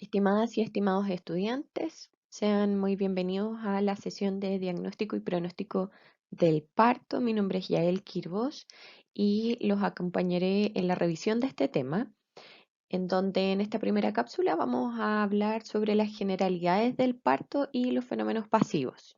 Estimadas y estimados estudiantes, sean muy bienvenidos a la sesión de diagnóstico y pronóstico del parto. Mi nombre es Yael Quirós y los acompañaré en la revisión de este tema, en donde en esta primera cápsula vamos a hablar sobre las generalidades del parto y los fenómenos pasivos.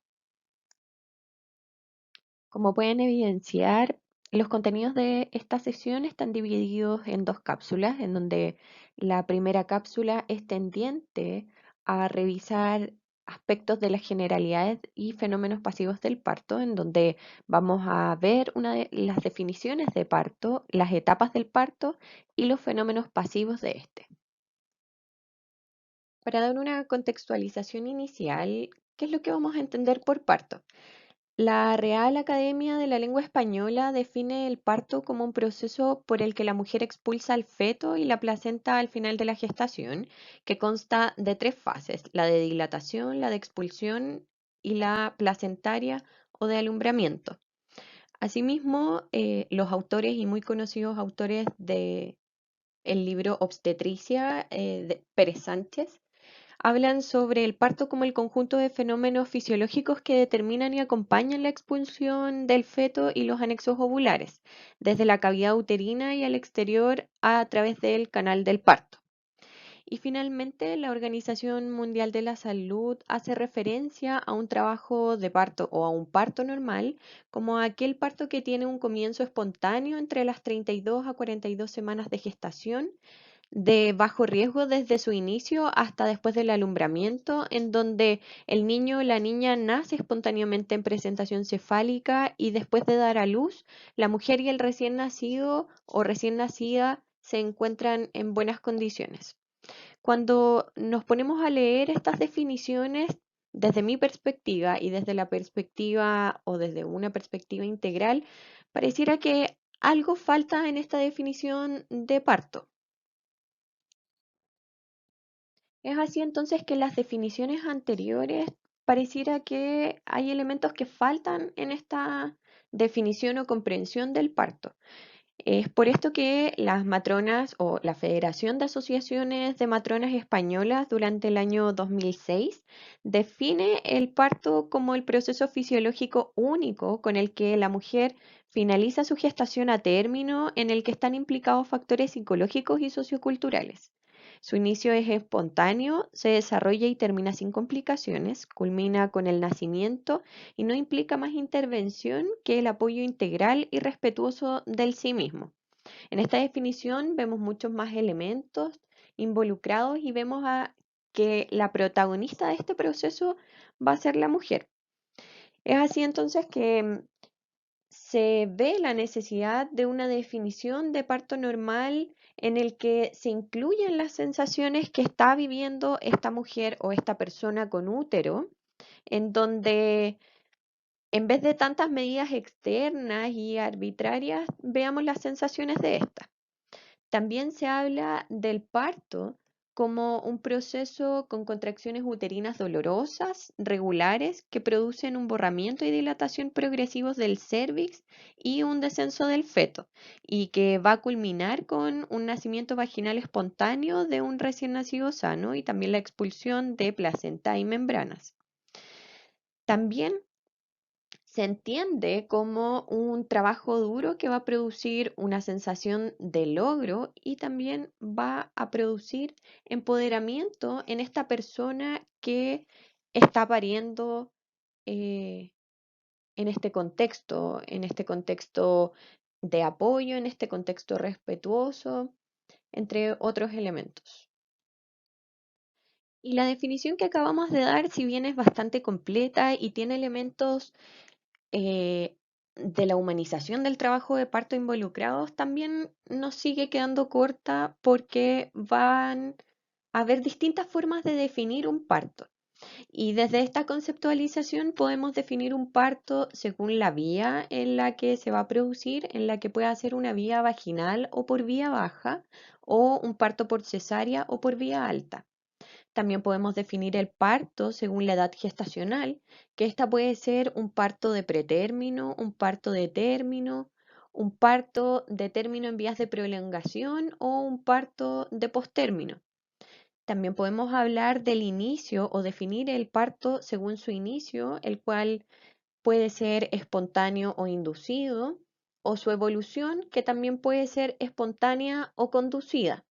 Como pueden evidenciar, los contenidos de esta sesión están divididos en dos cápsulas, en donde la primera cápsula es tendiente a revisar aspectos de las generalidades y fenómenos pasivos del parto, en donde vamos a ver una de las definiciones de parto, las etapas del parto y los fenómenos pasivos de este. Para dar una contextualización inicial, ¿qué es lo que vamos a entender por parto? La Real Academia de la Lengua Española define el parto como un proceso por el que la mujer expulsa al feto y la placenta al final de la gestación, que consta de tres fases: la de dilatación, la de expulsión y la placentaria o de alumbramiento. Asimismo, los autores y muy conocidos autores de el libro Obstetricia de Pérez Sánchez hablan sobre el parto como el conjunto de fenómenos fisiológicos que determinan y acompañan la expulsión del feto y los anexos ovulares, desde la cavidad uterina y al exterior a través del canal del parto. Y finalmente, la Organización Mundial de la Salud hace referencia a un trabajo de parto o a un parto normal como aquel parto que tiene un comienzo espontáneo entre las 32 a 42 semanas de gestación, de bajo riesgo desde su inicio hasta después del alumbramiento, en donde el niño o la niña nace espontáneamente en presentación cefálica y después de dar a luz, la mujer y el recién nacido o recién nacida se encuentran en buenas condiciones. Cuando nos ponemos a leer estas definiciones, desde mi perspectiva y desde la perspectiva o desde una perspectiva integral, pareciera que algo falta en esta definición de parto. Es así entonces que las definiciones anteriores pareciera que hay elementos que faltan en esta definición o comprensión del parto. Es por esto que las matronas o la Federación de Asociaciones de Matronas Españolas durante el año 2006 define el parto como el proceso fisiológico único con el que la mujer finaliza su gestación a término, en el que están implicados factores psicológicos y socioculturales. Su inicio es espontáneo, se desarrolla y termina sin complicaciones, culmina con el nacimiento y no implica más intervención que el apoyo integral y respetuoso del sí mismo. En esta definición vemos muchos más elementos involucrados y vemos que la protagonista de este proceso va a ser la mujer. Es así entonces que se ve la necesidad de una definición de parto normal en el que se incluyen las sensaciones que está viviendo esta mujer o esta persona con útero, en donde en vez de tantas medidas externas y arbitrarias, veamos las sensaciones de esta. También se habla del parto como un proceso con contracciones uterinas dolorosas, regulares, que producen un borramiento y dilatación progresivos del cérvix y un descenso del feto, y que va a culminar con un nacimiento vaginal espontáneo de un recién nacido sano y también la expulsión de placenta y membranas. También se entiende como un trabajo duro que va a producir una sensación de logro y también va a producir empoderamiento en esta persona que está pariendo eh, en este contexto de apoyo, en este contexto respetuoso, entre otros elementos. Y la definición que acabamos de dar, si bien es bastante completa y tiene elementos eh, de la humanización del trabajo de parto involucrados, también nos sigue quedando corta porque van a haber distintas formas de definir un parto. Y desde esta conceptualización podemos definir un parto según la vía en la que se va a producir, en la que puede ser una vía vaginal o por vía baja, o un parto por cesárea o por vía alta. También podemos definir el parto según la edad gestacional, que esta puede ser un parto de pretérmino, un parto de término, un parto de término en vías de prolongación o un parto de postérmino. También podemos hablar del inicio o definir el parto según su inicio, el cual puede ser espontáneo o inducido, o su evolución, que también puede ser espontánea o conducida.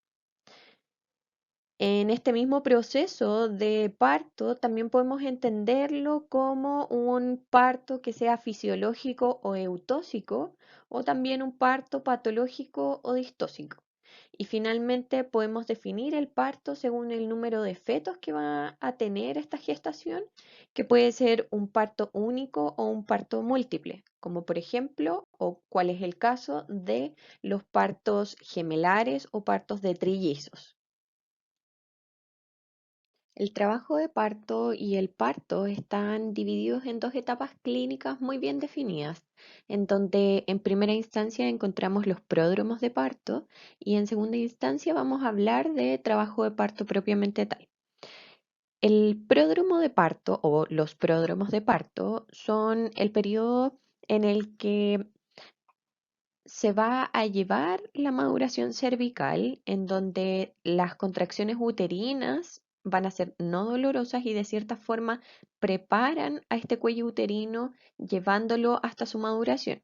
En este mismo proceso de parto también podemos entenderlo como un parto que sea fisiológico o eutóxico, o también un parto patológico o distóxico. Y finalmente podemos definir el parto según el número de fetos que va a tener esta gestación, que puede ser un parto único o un parto múltiple, como por ejemplo, o cuál es el caso de los partos gemelares o partos de trillizos. El trabajo de parto y el parto están divididos en dos etapas clínicas muy bien definidas, en donde en primera instancia encontramos los pródromos de parto y en segunda instancia vamos a hablar de trabajo de parto propiamente tal. El pródromo de parto o los pródromos de parto son el periodo en el que se va a llevar la maduración cervical, en donde las contracciones uterinas van a ser no dolorosas y de cierta forma preparan a este cuello uterino llevándolo hasta su maduración.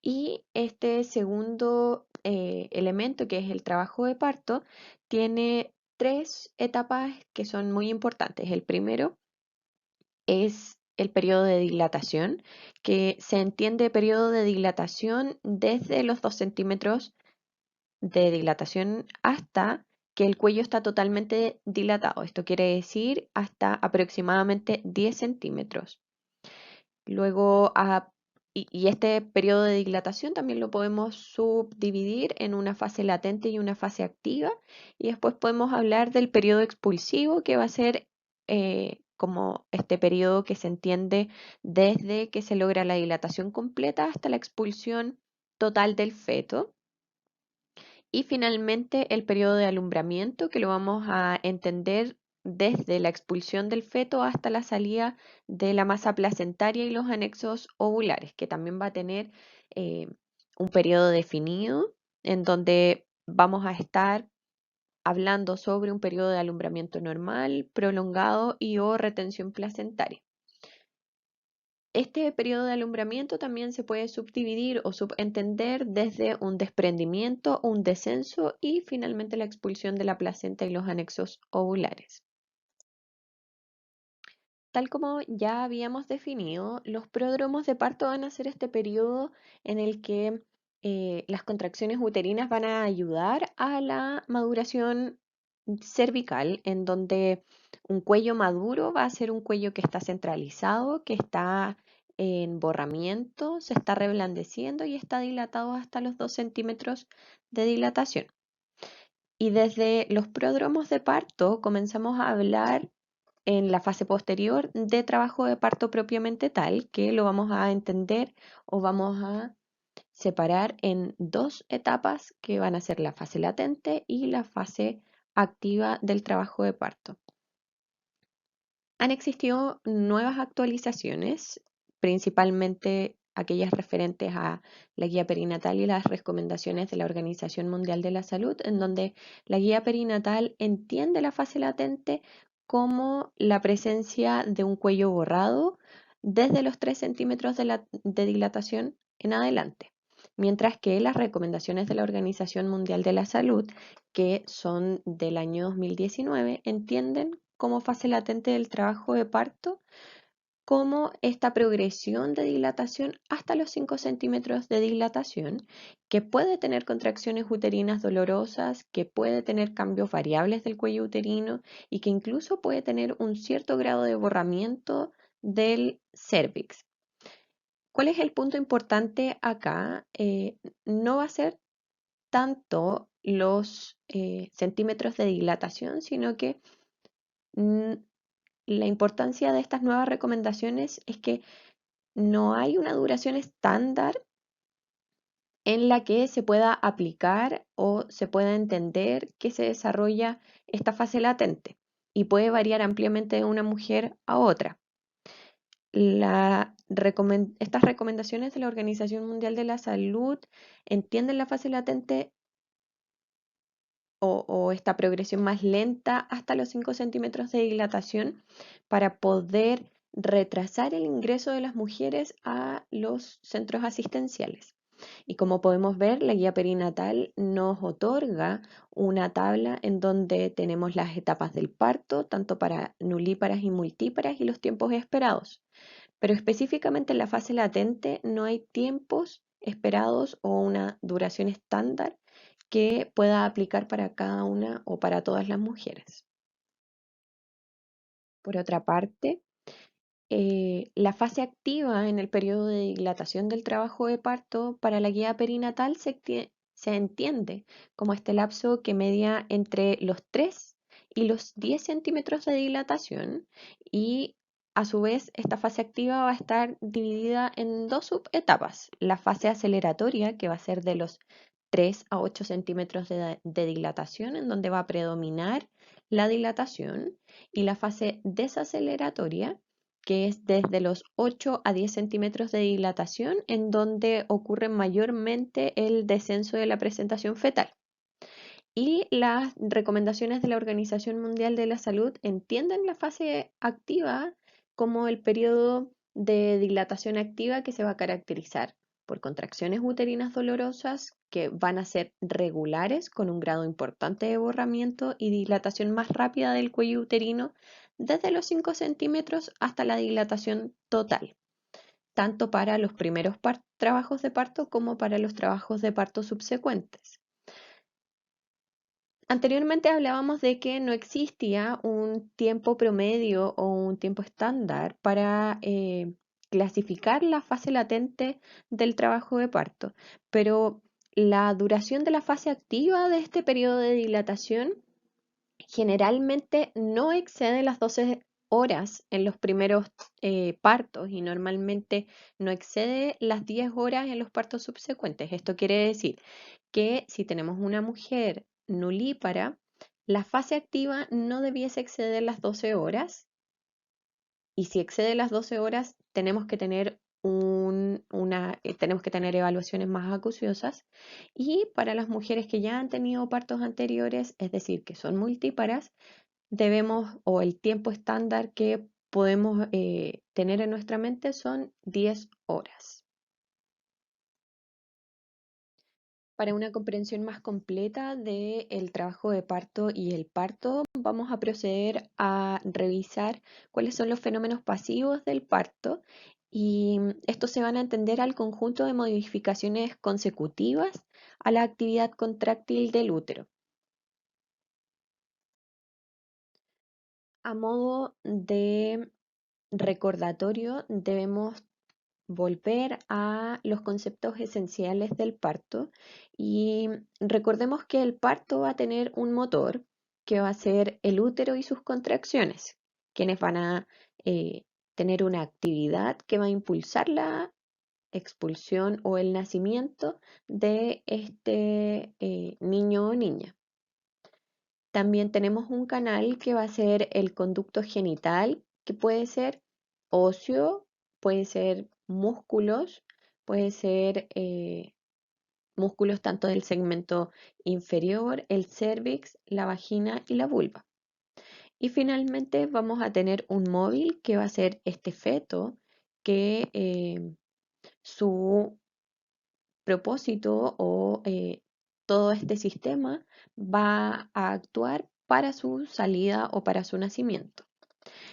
Y este segundo elemento, que es el trabajo de parto, tiene tres etapas que son muy importantes. El primero es el periodo de dilatación, que se entiende periodo de dilatación desde los 2 centímetros de dilatación hasta que el cuello está totalmente dilatado. Esto quiere decir hasta aproximadamente 10 centímetros. Luego, y este periodo de dilatación también lo podemos subdividir en una fase latente y una fase activa. Y después podemos hablar del periodo expulsivo, que va a ser como este periodo que se entiende desde que se logra la dilatación completa hasta la expulsión total del feto. Y finalmente el periodo de alumbramiento, que lo vamos a entender desde la expulsión del feto hasta la salida de la masa placentaria y los anexos ovulares, que también va a tener eh, un periodo definido en donde vamos a estar hablando sobre un periodo de alumbramiento normal, prolongado y o retención placentaria. Este periodo de alumbramiento también se puede subdividir o subentender desde un desprendimiento, un descenso y finalmente la expulsión de la placenta y los anexos ovulares. Tal como ya habíamos definido, los pródromos de parto van a ser este periodo en el que las contracciones uterinas van a ayudar a la maduración cervical, en donde un cuello maduro va a ser un cuello que está centralizado, que está en borramiento, se está reblandeciendo y está dilatado hasta los 2 centímetros de dilatación. Y desde los pródromos de parto comenzamos a hablar en la fase posterior de trabajo de parto propiamente tal, que lo vamos a entender o vamos a separar en dos etapas que van a ser la fase latente y la fase activa del trabajo de parto. Han existido nuevas actualizaciones, principalmente aquellas referentes a la guía perinatal y las recomendaciones de la Organización Mundial de la Salud, en donde la guía perinatal entiende la fase latente como la presencia de un cuello borrado desde los 3 centímetros de dilatación en adelante. Mientras que las recomendaciones de la Organización Mundial de la Salud, que son del año 2019, entienden como fase latente del trabajo de parto, como esta progresión de dilatación hasta los 5 centímetros de dilatación, que puede tener contracciones uterinas dolorosas, que puede tener cambios variables del cuello uterino y que incluso puede tener un cierto grado de borramiento del cérvix. ¿Cuál es el punto importante acá? No va a ser tanto los centímetros de dilatación, sino que mm, la importancia de estas nuevas recomendaciones es que no hay una duración estándar en la que se pueda aplicar o se pueda entender que se desarrolla esta fase latente y puede variar ampliamente de una mujer a otra. Estas recomendaciones de la Organización Mundial de la Salud entienden la fase latente o esta progresión más lenta hasta los 5 centímetros de dilatación para poder retrasar el ingreso de las mujeres a los centros asistenciales. Y como podemos ver, la guía perinatal nos otorga una tabla en donde tenemos las etapas del parto, tanto para nulíparas y multíparas, y los tiempos esperados. Pero específicamente en la fase latente no hay tiempos esperados o una duración estándar que pueda aplicar para cada una o para todas las mujeres. Por otra parte, la fase activa en el periodo de dilatación del trabajo de parto para la guía perinatal se entiende como este lapso que media entre los 3 y los 10 centímetros de dilatación, y a su vez esta fase activa va a estar dividida en dos subetapas: la fase aceleratoria, que va a ser de los 3 a 8 centímetros de dilatación, en donde va a predominar la dilatación, y la fase desaceleratoria, que es desde los 8 a 10 centímetros de dilatación, en donde ocurre mayormente el descenso de la presentación fetal. Y las recomendaciones de la Organización Mundial de la Salud entienden la fase activa como el periodo de dilatación activa que se va a caracterizar por contracciones uterinas dolorosas que van a ser regulares con un grado importante de borramiento y dilatación más rápida del cuello uterino desde los 5 centímetros hasta la dilatación total, tanto para los primeros trabajos de parto como para los trabajos de parto subsecuentes. Anteriormente hablábamos de que no existía un tiempo promedio o un tiempo estándar para clasificar la fase latente del trabajo de parto, pero la duración de la fase activa de este periodo de dilatación generalmente no excede las 12 horas en los primeros partos, y normalmente no excede las 10 horas en los partos subsecuentes. Esto quiere decir que si tenemos una mujer nulípara, la fase activa no debiese exceder las 12 horas, y si excede las 12 horas tenemos que tener tenemos que tener evaluaciones más acuciosas. Y para las mujeres que ya han tenido partos anteriores, es decir, que son multíparas, debemos, o el tiempo estándar que podemos tener en nuestra mente son 10 horas. Para una comprensión más completa del trabajo de parto y el parto, vamos a proceder a revisar cuáles son los fenómenos pasivos del parto, y estos se van a entender al conjunto de modificaciones consecutivas a la actividad contráctil del útero. A modo de recordatorio, debemos volver a los conceptos esenciales del parto, y recordemos que el parto va a tener un motor que va a ser el útero y sus contracciones, quienes van a eh, tener una actividad que va a impulsar la expulsión o el nacimiento de este niño o niña. También tenemos un canal que va a ser el conducto genital, que puede ser óseo, puede ser músculos, puede ser músculos tanto del segmento inferior, el cérvix, la vagina y la vulva. Y finalmente vamos a tener un móvil que va a ser este feto, que su propósito o todo este sistema va a actuar para su salida o para su nacimiento.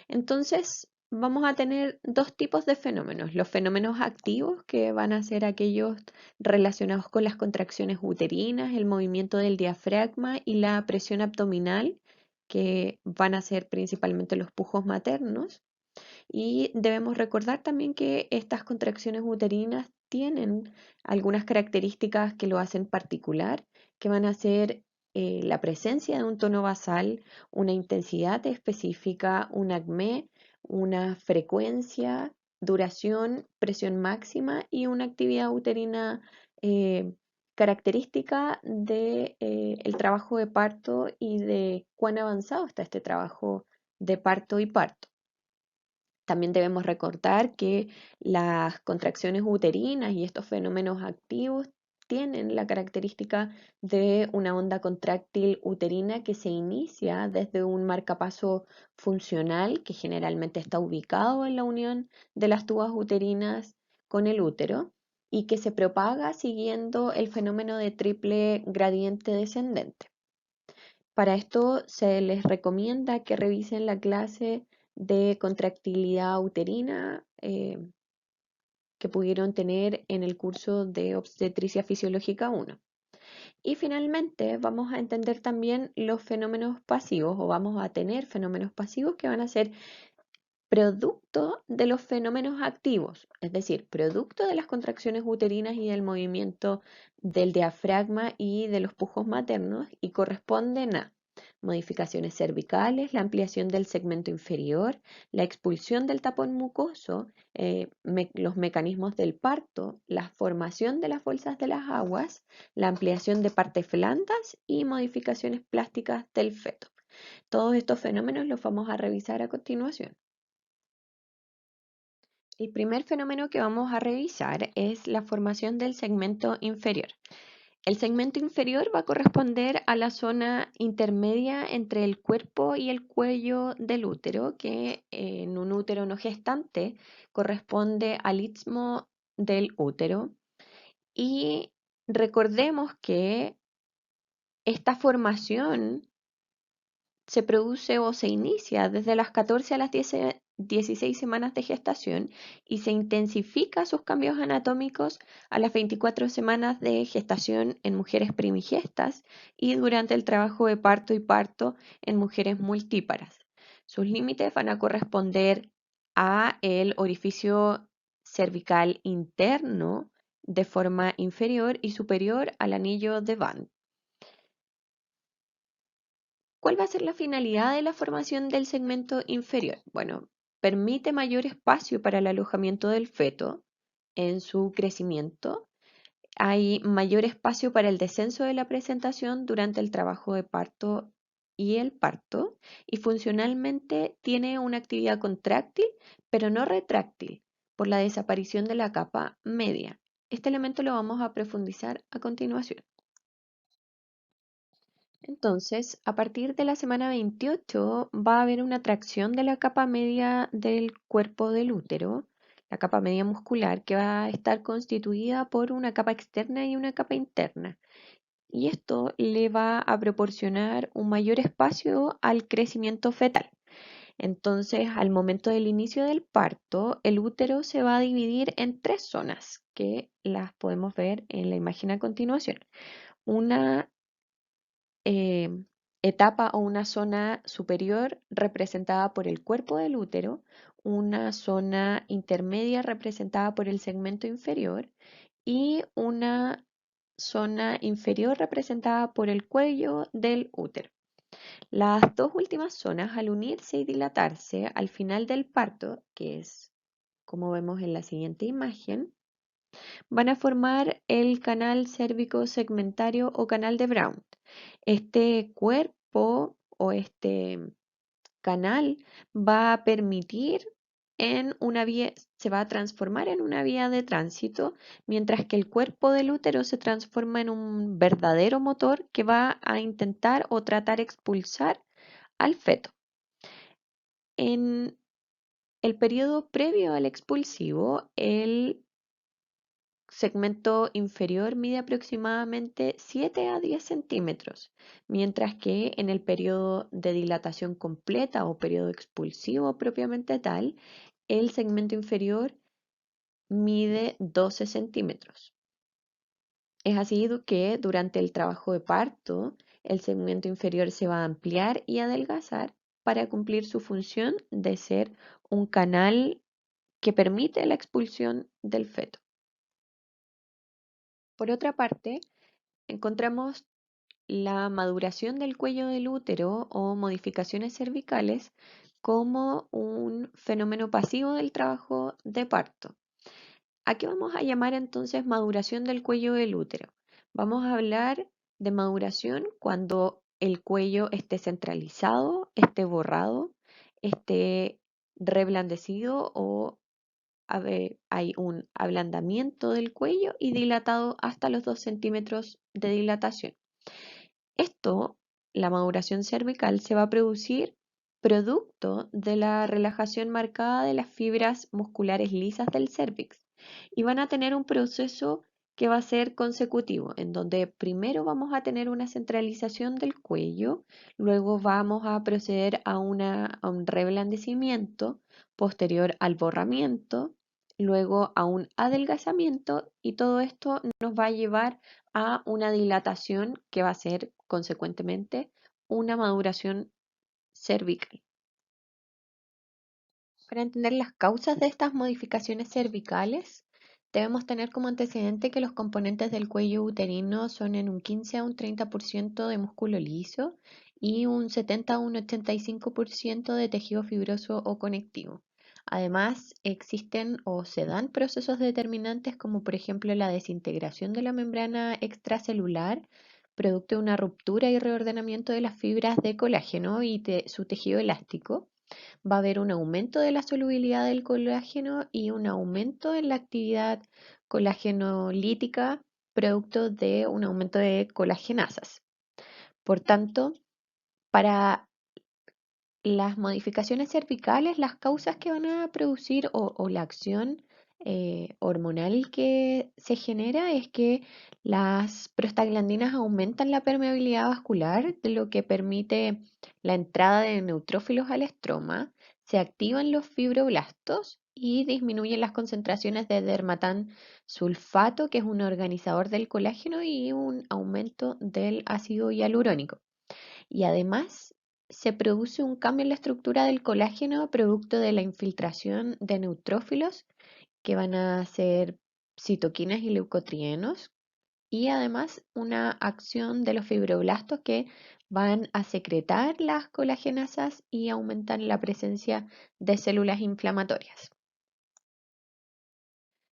Entonces, vamos a tener dos tipos de fenómenos: los fenómenos activos, que van a ser aquellos relacionados con las contracciones uterinas, el movimiento del diafragma y la presión abdominal, que van a ser principalmente los pujos maternos. Y debemos recordar también que estas contracciones uterinas tienen algunas características que lo hacen particular, que van a ser la presencia de un tono basal, una intensidad específica, un acné, una frecuencia, duración, presión máxima y una actividad uterina característica de el trabajo de parto y de cuán avanzado está este trabajo de parto y parto. También debemos recordar que las contracciones uterinas y estos fenómenos activos tienen la característica de una onda contráctil uterina que se inicia desde un marcapaso funcional que generalmente está ubicado en la unión de las tubas uterinas con el útero y que se propaga siguiendo el fenómeno de triple gradiente descendente. Para esto se les recomienda que revisen la clase de contractilidad uterina que pudieron tener en el curso de obstetricia fisiológica 1. Y finalmente vamos a entender también los fenómenos pasivos o vamos a tener fenómenos pasivos que van a ser producto de los fenómenos activos, es decir, producto de las contracciones uterinas y del movimiento del diafragma y de los pujos maternos y corresponden a modificaciones cervicales, la ampliación del segmento inferior, la expulsión del tapón mucoso, los mecanismos del parto, la formación de las bolsas de las aguas, la ampliación de partes blandas y modificaciones plásticas del feto. Todos estos fenómenos los vamos a revisar a continuación. El primer fenómeno que vamos a revisar es la formación del segmento inferior. El segmento inferior va a corresponder a la zona intermedia entre el cuerpo y el cuello del útero, que en un útero no gestante corresponde al istmo del útero. Y recordemos que esta formación se produce o se inicia desde las 14 a las 16 semanas de gestación y se intensifica sus cambios anatómicos a las 24 semanas de gestación en mujeres primigestas y durante el trabajo de parto y parto en mujeres multíparas. Sus límites van a corresponder a el orificio cervical interno de forma inferior y superior al anillo de Van. ¿Cuál va a ser la finalidad de la formación del segmento inferior? Bueno, permite mayor espacio para el alojamiento del feto en su crecimiento. Hay mayor espacio para el descenso de la presentación durante el trabajo de parto y el parto. Y funcionalmente tiene una actividad contráctil, pero no retráctil, por la desaparición de la capa media. Este elemento lo vamos a profundizar a continuación. Entonces, a partir de la semana 28 va a haber una tracción de la capa media del cuerpo del útero, la capa media muscular, que va a estar constituida por una capa externa y una capa interna. Y esto le va a proporcionar un mayor espacio al crecimiento fetal. Entonces, al momento del inicio del parto, el útero se va a dividir en tres zonas, que las podemos ver en la imagen a continuación. Una eh, etapa o una zona superior representada por el cuerpo del útero, una zona intermedia representada por el segmento inferior y una zona inferior representada por el cuello del útero. Las dos últimas zonas, al unirse y dilatarse al final del parto, que es como vemos en la siguiente imagen, van a formar el canal cérvico segmentario o canal de Brown. Este cuerpo o este canal va a permitir en una vía, se va a transformar en una vía de tránsito, mientras que el cuerpo del útero se transforma en un verdadero motor que va a intentar o tratar expulsar al feto. En el periodo previo al expulsivo, el segmento inferior mide aproximadamente 7 a 10 centímetros, mientras que en el periodo de dilatación completa o periodo expulsivo propiamente tal, el segmento inferior mide 12 centímetros. Es así que durante el trabajo de parto, el segmento inferior se va a ampliar y adelgazar para cumplir su función de ser un canal que permite la expulsión del feto. Por otra parte, encontramos la maduración del cuello del útero o modificaciones cervicales como un fenómeno pasivo del trabajo de parto. ¿A qué vamos a llamar entonces maduración del cuello del útero? Vamos a hablar de maduración cuando el cuello esté centralizado, esté borrado, esté reblandecido o hay un ablandamiento del cuello y dilatado hasta los 2 centímetros de dilatación. Esto, la maduración cervical, se va a producir producto de la relajación marcada de las fibras musculares lisas del cérvix y van a tener un proceso que va a ser consecutivo, en donde primero vamos a tener una centralización del cuello, luego vamos a proceder a un reblandecimiento posterior al borramiento, luego a un adelgazamiento y todo esto nos va a llevar a una dilatación que va a ser consecuentemente una maduración cervical. Para entender las causas de estas modificaciones cervicales, debemos tener como antecedente que los componentes del cuello uterino son en un 15 a un 30% de músculo liso y un 70 a un 85% de tejido fibroso o conectivo. Además, existen o se dan procesos determinantes como por ejemplo la desintegración de la membrana extracelular, producto de una ruptura y reordenamiento de las fibras de colágeno y de su tejido elástico. Va a haber un aumento de la solubilidad del colágeno y un aumento en la actividad colágenolítica, producto de un aumento de colagenasas. Por tanto, para las modificaciones cervicales, las causas que van a producir o la acción hormonal que se genera es que las prostaglandinas aumentan la permeabilidad vascular, de lo que permite la entrada de neutrófilos al estroma, se activan los fibroblastos y disminuyen las concentraciones de dermatán sulfato, que es un organizador del colágeno, y un aumento del ácido hialurónico. Y además se produce un cambio en la estructura del colágeno producto de la infiltración de neutrófilos que van a ser citoquinas y leucotrienos y además una acción de los fibroblastos que van a secretar las colagenasas y aumentan la presencia de células inflamatorias.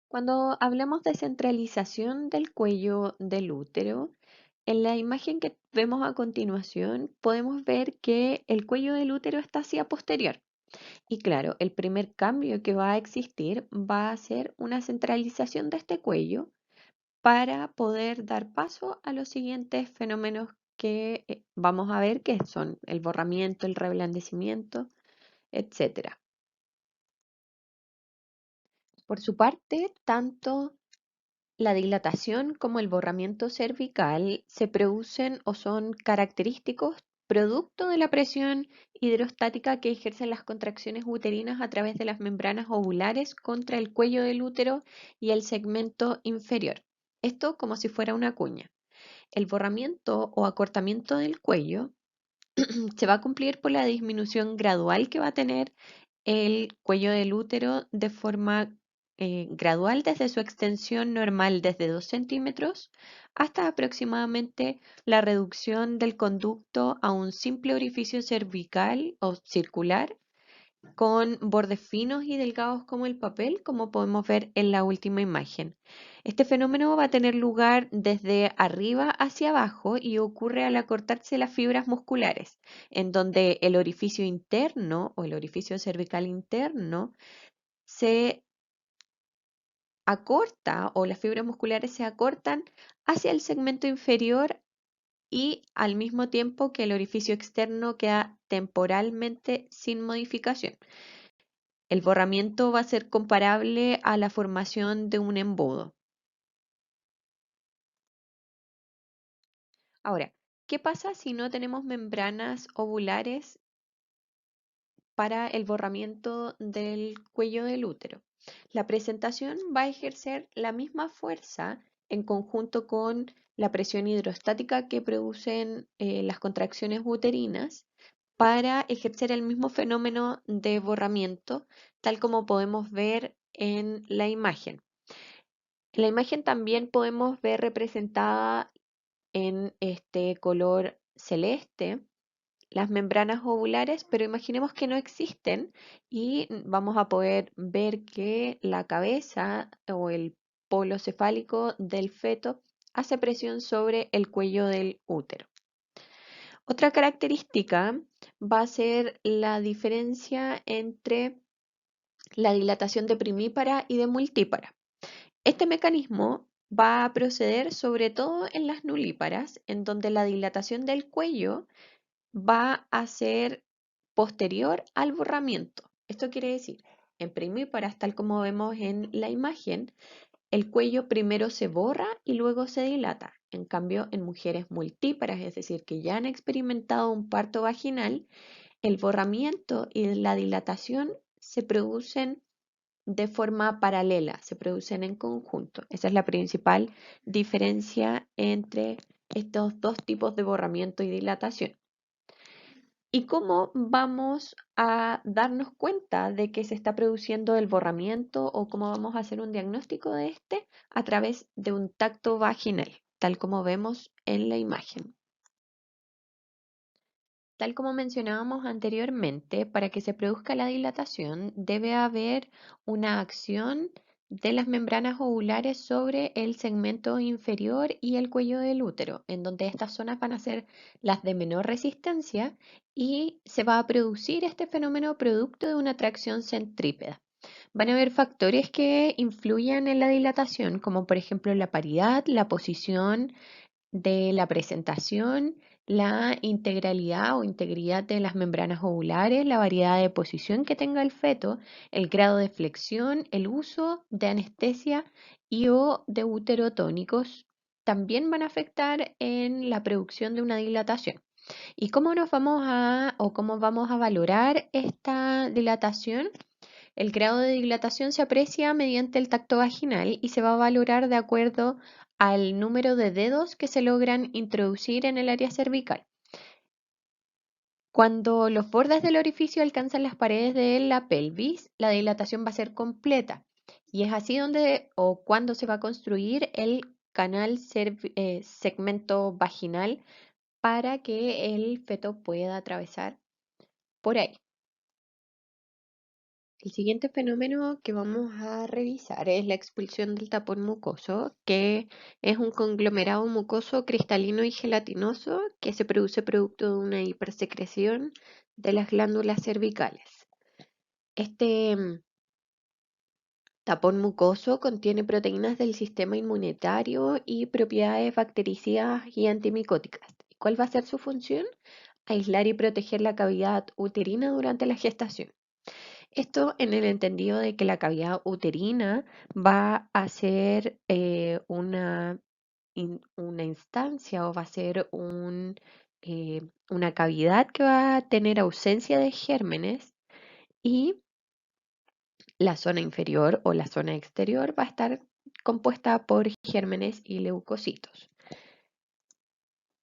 Cuando hablamos de centralización del cuello del útero, en la imagen que vemos a continuación podemos ver que el cuello del útero está hacia posterior. Y claro, el primer cambio que va a existir va a ser una centralización de este cuello para poder dar paso a los siguientes fenómenos que vamos a ver, que son el borramiento, el reblandecimiento, etcétera. Por su parte, tanto la dilatación como el borramiento cervical se producen o son característicos producto de la presión hidrostática que ejercen las contracciones uterinas a través de las membranas ovulares contra el cuello del útero y el segmento inferior. Esto como si fuera una cuña. El borramiento o acortamiento del cuello se va a cumplir por la disminución gradual que va a tener el cuello del útero de forma gradual desde su extensión normal desde 2 centímetros hasta aproximadamente la reducción del conducto a un simple orificio cervical o circular con bordes finos y delgados como el papel, como podemos ver en la última imagen. Este fenómeno va a tener lugar desde arriba hacia abajo y ocurre al acortarse las fibras musculares, en donde el orificio interno o el orificio cervical interno se acorta o las fibras musculares se acortan hacia el segmento inferior y al mismo tiempo que el orificio externo queda temporalmente sin modificación. El borramiento va a ser comparable a la formación de un embudo. Ahora, ¿qué pasa si no tenemos membranas ovulares para el borramiento del cuello del útero? La presentación va a ejercer la misma fuerza en conjunto con la presión hidrostática que producen las contracciones uterinas para ejercer el mismo fenómeno de borramiento, tal como podemos ver en la imagen. En la imagen también podemos ver representada en este color celeste las membranas ovulares, pero imaginemos que no existen y vamos a poder ver que la cabeza o el polo cefálico del feto hace presión sobre el cuello del útero. Otra característica va a ser la diferencia entre la dilatación de primípara y de multípara. Este mecanismo va a proceder sobre todo en las nulíparas, en donde la dilatación del cuello va a ser posterior al borramiento. Esto quiere decir, en primíparas, tal como vemos en la imagen, el cuello primero se borra y luego se dilata. En cambio, en mujeres multíparas, es decir, que ya han experimentado un parto vaginal, el borramiento y la dilatación se producen de forma paralela, se producen en conjunto. Esa es la principal diferencia entre estos dos tipos de borramiento y dilatación. ¿Y cómo vamos a darnos cuenta de que se está produciendo el borramiento o cómo vamos a hacer un diagnóstico de este? A través de un tacto vaginal, tal como vemos en la imagen. Tal como mencionábamos anteriormente, para que se produzca la dilatación debe haber una acción de las membranas ovulares sobre el segmento inferior y el cuello del útero, en donde estas zonas van a ser las de menor resistencia y se va a producir este fenómeno producto de una tracción centrípeta. Van a haber factores que influyan en la dilatación, como por ejemplo la paridad, la posición de la presentación, la integralidad o integridad de las membranas ovulares, la variedad de posición que tenga el feto, el grado de flexión, el uso de anestesia y o de uterotónicos también van a afectar en la producción de una dilatación. ¿Y cómo nos vamos a o cómo vamos a valorar esta dilatación? El grado de dilatación se aprecia mediante el tacto vaginal y se va a valorar de acuerdo al número de dedos que se logran introducir en el área cervical. Cuando los bordes del orificio alcanzan las paredes de la pelvis, la dilatación va a ser completa y es así donde o cuando se va a construir el canal segmento vaginal para que el feto pueda atravesar por ahí. El siguiente fenómeno que vamos a revisar es la expulsión del tapón mucoso, que es un conglomerado mucoso cristalino y gelatinoso que se produce producto de una hipersecreción de las glándulas cervicales. Este tapón mucoso contiene proteínas del sistema inmunitario y propiedades bactericidas y antimicóticas. ¿Cuál va a ser su función? Aislar y proteger la cavidad uterina durante la gestación. Esto en el entendido de que la cavidad uterina va a ser una instancia o va a ser una cavidad que va a tener ausencia de gérmenes y la zona inferior o la zona exterior va a estar compuesta por gérmenes y leucocitos.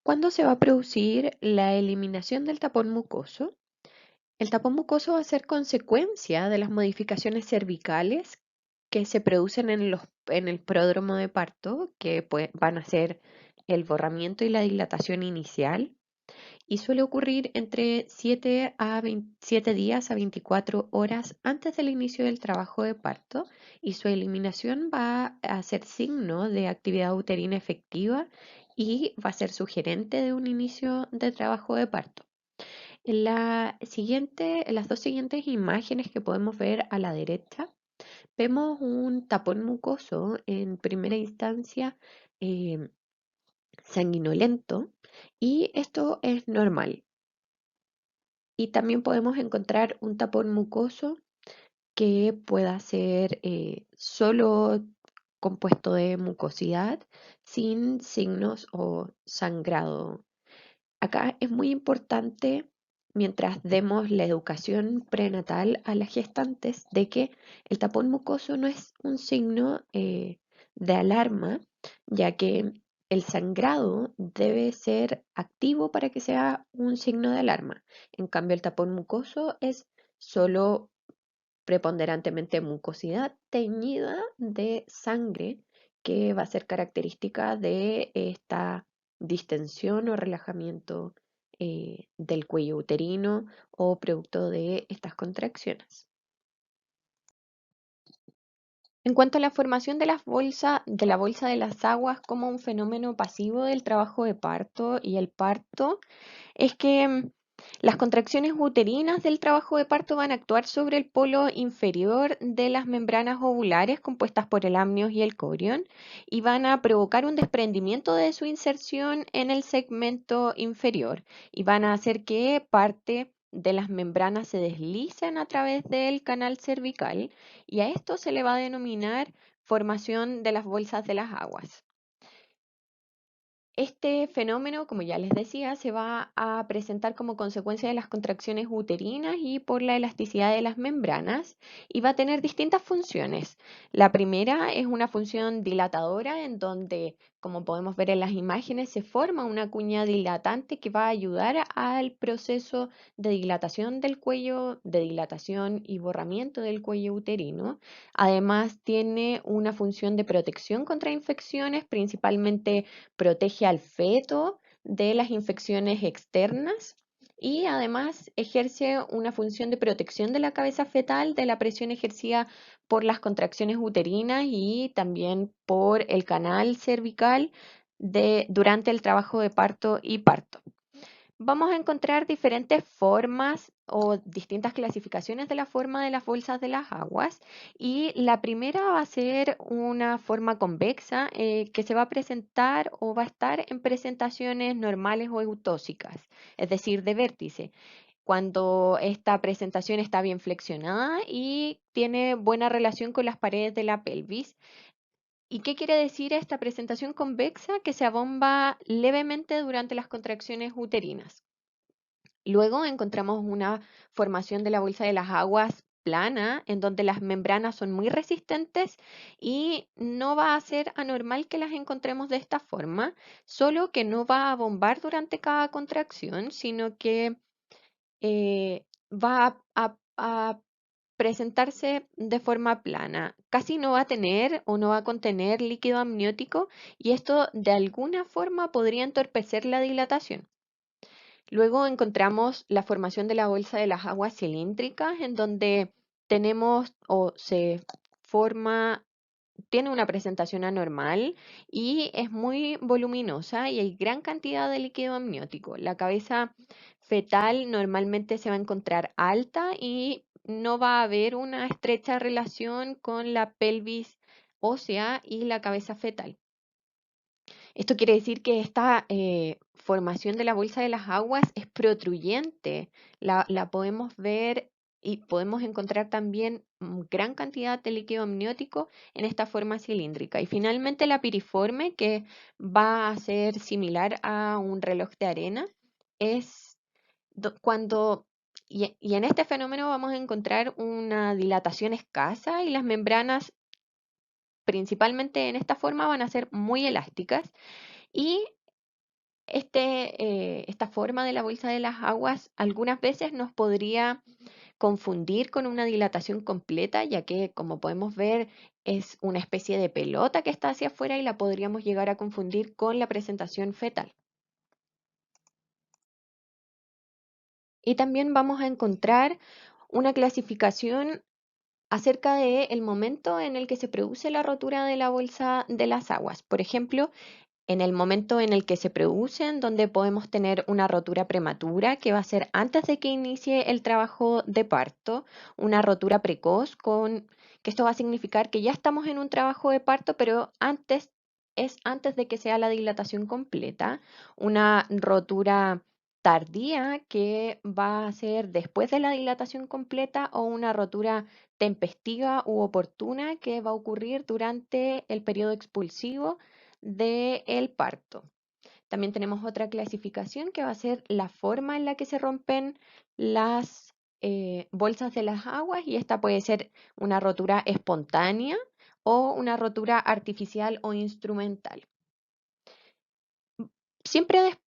¿Cuándo se va a producir la eliminación del tapón mucoso? El tapón mucoso va a ser consecuencia de las modificaciones cervicales que se producen en el pródromo de parto, que van a ser el borramiento y la dilatación inicial, y suele ocurrir entre 7 días a 24 horas antes del inicio del trabajo de parto, y su eliminación va a ser signo de actividad uterina efectiva y va a ser sugerente de un inicio de trabajo de parto. En las dos siguientes imágenes que podemos ver a la derecha, vemos un tapón mucoso en primera instancia eh, sanguinolento y esto es normal. Y también podemos encontrar un tapón mucoso que pueda ser solo compuesto de mucosidad sin signos o sangrado. Acá es muy importante, mientras demos la educación prenatal a las gestantes, de que el tapón mucoso no es un signo de alarma, ya que el sangrado debe ser activo para que sea un signo de alarma. En cambio, el tapón mucoso es solo preponderantemente mucosidad teñida de sangre que va a ser característica de esta distensión o relajamiento del cuello uterino o producto de estas contracciones. En cuanto a la formación de la bolsa de las aguas como un fenómeno pasivo del trabajo de parto y el parto, es que Las contracciones uterinas del trabajo de parto van a actuar sobre el polo inferior de las membranas ovulares compuestas por el amnios y el corión y van a provocar un desprendimiento de su inserción en el segmento inferior y van a hacer que parte de las membranas se deslicen a través del canal cervical y a esto se le va a denominar formación de las bolsas de las aguas. Este fenómeno, como ya les decía, se va a presentar como consecuencia de las contracciones uterinas y por la elasticidad de las membranas y va a tener distintas funciones. La primera es una función dilatadora en donde, como podemos ver en las imágenes, se forma una cuña dilatante que va a ayudar al proceso de dilatación del cuello, de dilatación y borramiento del cuello uterino. Además, tiene una función de protección contra infecciones, principalmente protege al feto de las infecciones externas y además ejerce una función de protección de la cabeza fetal de la presión ejercida por las contracciones uterinas y también por el canal cervical durante el trabajo de parto y parto. Vamos a encontrar diferentes formas o distintas clasificaciones de la forma de las bolsas de las aguas y la primera va a ser una forma convexa que se va a presentar o va a estar en presentaciones normales o eutóxicas, es decir, de vértice, cuando esta presentación está bien flexionada y tiene buena relación con las paredes de la pelvis. ¿Y qué quiere decir esta presentación convexa? Que se abomba levemente durante las contracciones uterinas. Luego encontramos una formación de la bolsa de las aguas plana, en donde las membranas son muy resistentes y no va a ser anormal que las encontremos de esta forma, solo que no va a bombar durante cada contracción, sino que va a presentarse de forma plana. Casi no va a tener o no va a contener líquido amniótico y esto de alguna forma podría entorpecer la dilatación. Luego encontramos la formación de la bolsa de las aguas cilíndricas, en donde tenemos o se forma, tiene una presentación anormal y es muy voluminosa y hay gran cantidad de líquido amniótico. La cabeza fetal normalmente se va a encontrar alta y no va a haber una estrecha relación con la pelvis ósea y la cabeza fetal. Esto quiere decir que esta formación de la bolsa de las aguas es protruyente. La podemos ver y podemos encontrar también gran cantidad de líquido amniótico en esta forma cilíndrica. Y finalmente la piriforme, que va a ser similar a un reloj de arena, es cuando... y en este fenómeno vamos a encontrar una dilatación escasa y las membranas, principalmente en esta forma, van a ser muy elásticas y esta forma de la bolsa de las aguas algunas veces nos podría confundir con una dilatación completa, ya que, como podemos ver, es una especie de pelota que está hacia afuera y la podríamos llegar a confundir con la presentación fetal. Y también vamos a encontrar una clasificación acerca del momento en el que se produce la rotura de la bolsa de las aguas. Por ejemplo, en el momento en el que se producen, donde podemos tener una rotura prematura, que va a ser antes de que inicie el trabajo de parto, una rotura precoz, que esto va a significar que ya estamos en un trabajo de parto, pero antes de que sea la dilatación completa, una rotura tardía que va a ser después de la dilatación completa o una rotura tempestiva u oportuna que va a ocurrir durante el periodo expulsivo del parto. También tenemos otra clasificación que va a ser la forma en la que se rompen las bolsas de las aguas y esta puede ser una rotura espontánea o una rotura artificial o instrumental. Siempre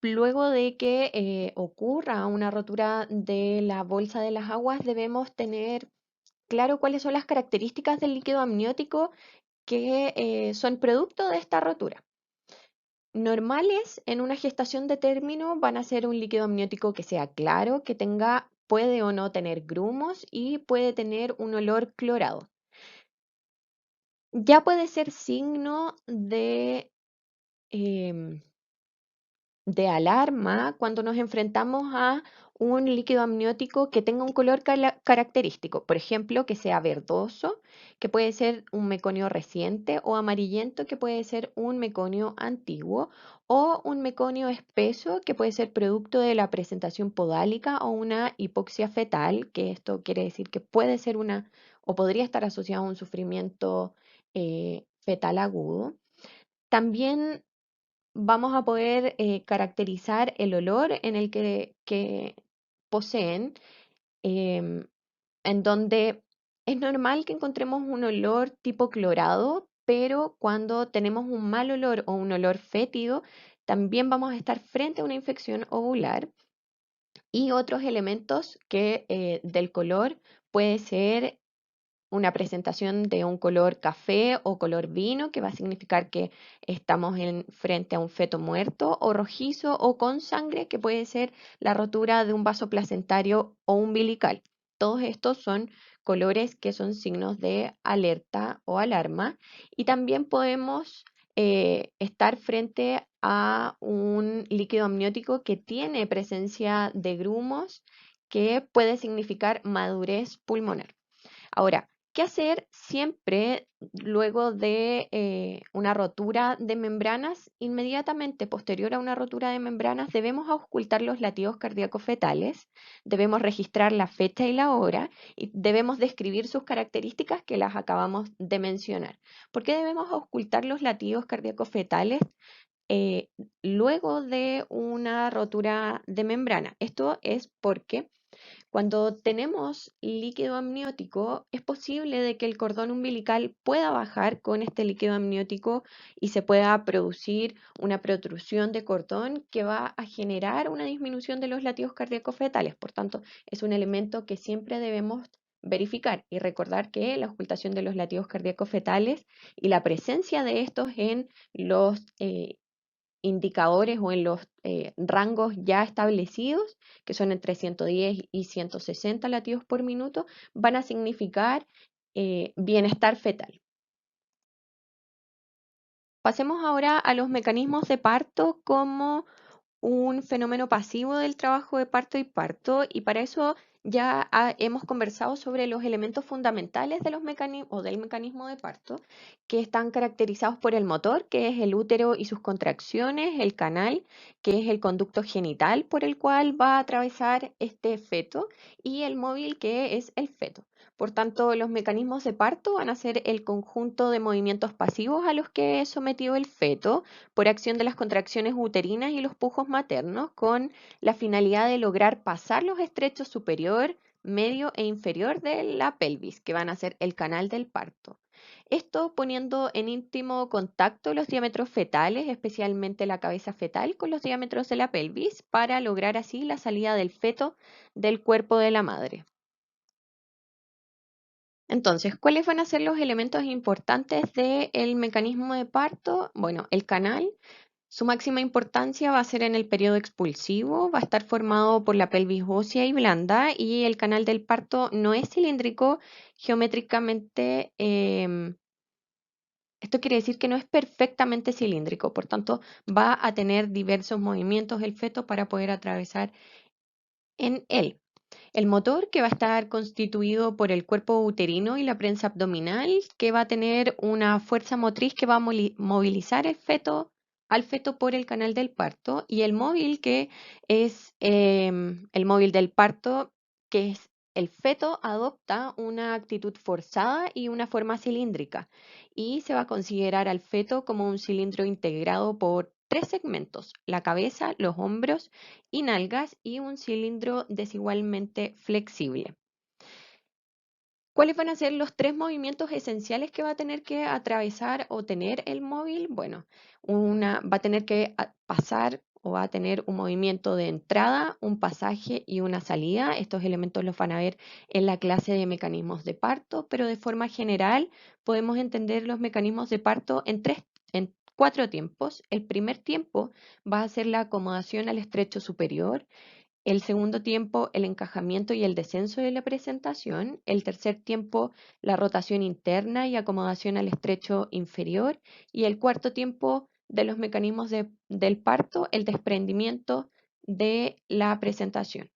luego de que ocurra una rotura de la bolsa de las aguas debemos tener claro cuáles son las características del líquido amniótico que son producto de esta rotura. Normales en una gestación de término van a ser un líquido amniótico que sea claro, que puede o no tener grumos y puede tener un olor clorado. Ya puede ser signo de em, de alarma cuando nos enfrentamos a un líquido amniótico que tenga un color característico, por ejemplo, que sea verdoso, que puede ser un meconio reciente, o amarillento, que puede ser un meconio antiguo, o un meconio espeso, que puede ser producto de la presentación podálica o una hipoxia fetal, que esto quiere decir que puede ser una o podría estar asociado a un sufrimiento fetal agudo. También vamos a poder caracterizar el olor en el que poseen, em, en donde es normal que encontremos un olor tipo clorado, pero cuando tenemos un mal olor o un olor fétido, también vamos a estar frente a una infección ovular. Y otros elementos que del color puede ser una presentación de un color café o color vino, que va a significar que estamos frente a un feto muerto, o rojizo o con sangre, que puede ser la rotura de un vaso placentario o umbilical. Todos estos son colores que son signos de alerta o alarma, y también podemos estar frente a un líquido amniótico que tiene presencia de grumos, que puede significar madurez pulmonar. Ahora, ¿qué hacer siempre luego de una rotura de membranas? Inmediatamente posterior a una rotura de membranas debemos auscultar los latidos cardíacos fetales, debemos registrar la fecha y la hora, y debemos describir sus características que las acabamos de mencionar. ¿Por qué debemos auscultar los latidos cardíacos fetales eh, luego de una rotura de membrana? Esto es porque cuando tenemos líquido amniótico, es posible de que el cordón umbilical pueda bajar con este líquido amniótico y se pueda producir una protrusión de cordón que va a generar una disminución de los latidos cardíacos fetales. Por tanto, es un elemento que siempre debemos verificar y recordar que la ocultación de los latidos cardíacos fetales y la presencia de estos en los indicadores o en los rangos ya establecidos, que son entre 110 y 160 latidos por minuto, van a significar bienestar fetal. Pasemos ahora a los mecanismos de parto como un fenómeno pasivo del trabajo de parto y parto, y para eso ya hemos conversado sobre los elementos fundamentales de los mecanismos del mecanismo de parto, que están caracterizados por el motor, que es el útero y sus contracciones, el canal, que es el conducto genital por el cual va a atravesar este feto, y el móvil, que es el feto. Por tanto, los mecanismos de parto van a ser el conjunto de movimientos pasivos a los que es sometido el feto por acción de las contracciones uterinas y los pujos maternos, con la finalidad de lograr pasar los estrechos superior, medio e inferior de la pelvis, que van a ser el canal del parto. Esto poniendo en íntimo contacto los diámetros fetales, especialmente la cabeza fetal, con los diámetros de la pelvis, para lograr así la salida del feto del cuerpo de la madre. Entonces, ¿cuáles van a ser los elementos importantes del mecanismo de parto? Bueno, el canal. Su máxima importancia va a ser en el periodo expulsivo, va a estar formado por la pelvis ósea y blanda, y el canal del parto no es cilíndrico geométricamente. Esto quiere decir que no es perfectamente cilíndrico, por tanto va a tener diversos movimientos el feto para poder atravesar en él. El motor, que va a estar constituido por el cuerpo uterino y la prensa abdominal, que va a tener una fuerza motriz que va a movilizar al feto por el canal del parto, y el móvil, que es el móvil del parto, que es el feto adopta una actitud forzada y una forma cilíndrica, y se va a considerar al feto como un cilindro integrado por tres segmentos: la cabeza, los hombros y nalgas, y un cilindro desigualmente flexible. ¿Cuáles van a ser los tres movimientos esenciales que va a tener que atravesar o tener el móvil? Bueno, va a tener que pasar o va a tener un movimiento de entrada, un pasaje y una salida. Estos elementos los van a ver en la clase de mecanismos de parto, pero de forma general podemos entender los mecanismos de parto en cuatro tiempos. El primer tiempo va a ser la acomodación al estrecho superior. El segundo tiempo, el encajamiento y el descenso de la presentación. El tercer tiempo, la rotación interna y acomodación al estrecho inferior. Y el cuarto tiempo, de los mecanismos del parto, el desprendimiento de la presentación.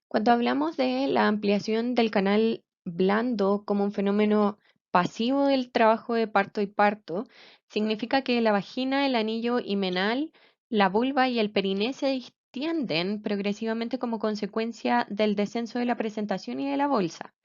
Cuando hablamos de la ampliación del canal blando como un fenómeno pasivo del trabajo de parto y parto, significa que la vagina, el anillo himenal, la vulva y el periné se distienden progresivamente como consecuencia del descenso de la presentación y de la bolsa.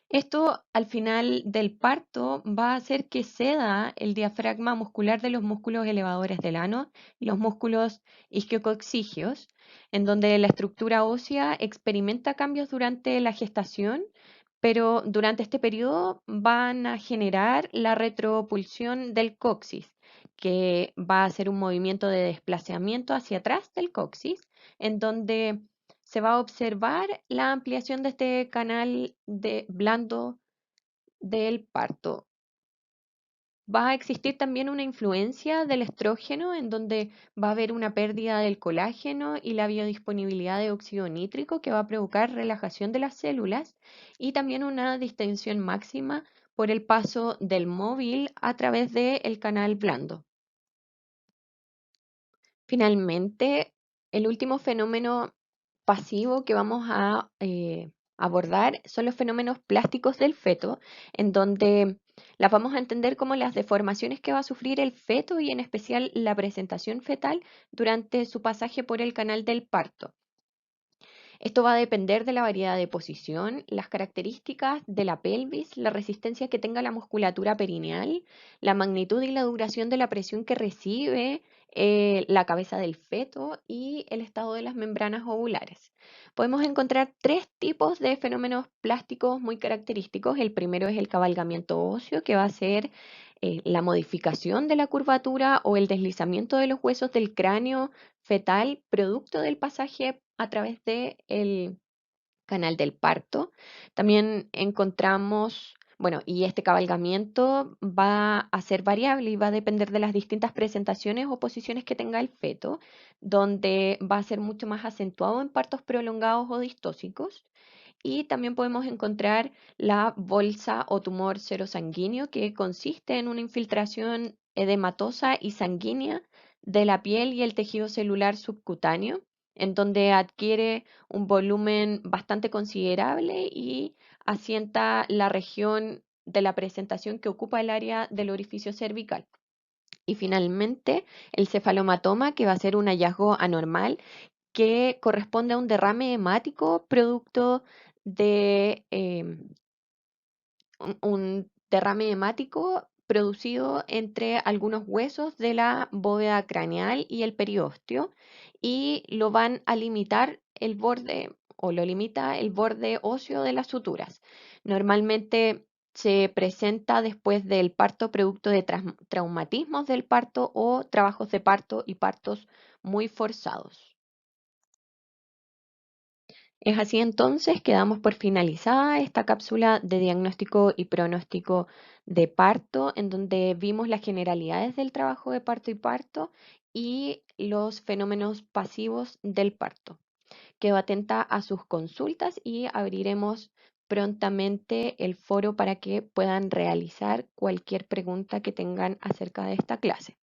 Esto al final del parto va a hacer que ceda el diafragma muscular de los músculos elevadores del ano y los músculos isquiococcígeos, en donde la estructura ósea experimenta cambios durante la gestación, pero durante este periodo van a generar la retropulsión del coxis, que va a ser un movimiento de desplazamiento hacia atrás del coxis, en donde se va a observar la ampliación de este canal de blando del parto. Va a existir también una influencia del estrógeno en donde va a haber una pérdida del colágeno y la biodisponibilidad de óxido nítrico que va a provocar relajación de las células y también una distensión máxima por el paso del móvil a través del canal blando. Finalmente, el último fenómeno pasivo que vamos a abordar son los fenómenos plásticos del feto, en donde las vamos a entender como las deformaciones que va a sufrir el feto y en especial la presentación fetal durante su pasaje por el canal del parto. Esto va a depender de la variedad de posición, las características de la pelvis, la resistencia que tenga la musculatura perineal, la magnitud y la duración de la presión que recibe la cabeza del feto y el estado de las membranas ovulares. Podemos encontrar tres tipos de fenómenos plásticos muy característicos. El primero es el cabalgamiento óseo, que va a ser la modificación de la curvatura o el deslizamiento de los huesos del cráneo fetal producto del pasaje a través del canal del parto. También encontramos, bueno, y este cabalgamiento va a ser variable y va a depender de las distintas presentaciones o posiciones que tenga el feto, donde va a ser mucho más acentuado en partos prolongados o distóxicos. Y también podemos encontrar la bolsa o tumor serosanguíneo, que consiste en una infiltración edematosa y sanguínea de la piel y el tejido celular subcutáneo, en donde adquiere un volumen bastante considerable y asienta la región de la presentación que ocupa el área del orificio cervical. Y finalmente, el cefalomatoma, que va a ser un hallazgo anormal que corresponde a un derrame hemático producto de un derrame hemático producido entre algunos huesos de la bóveda craneal y el periósteo y lo van a limitar el borde o lo limita el borde óseo de las suturas. Normalmente se presenta después del parto producto de traumatismos del parto o trabajos de parto y partos muy forzados. Es así entonces que damos por finalizada esta cápsula de diagnóstico y pronóstico de parto, en donde vimos las generalidades del trabajo de parto y parto y los fenómenos pasivos del parto. Quedo atenta a sus consultas y abriremos prontamente el foro para que puedan realizar cualquier pregunta que tengan acerca de esta clase.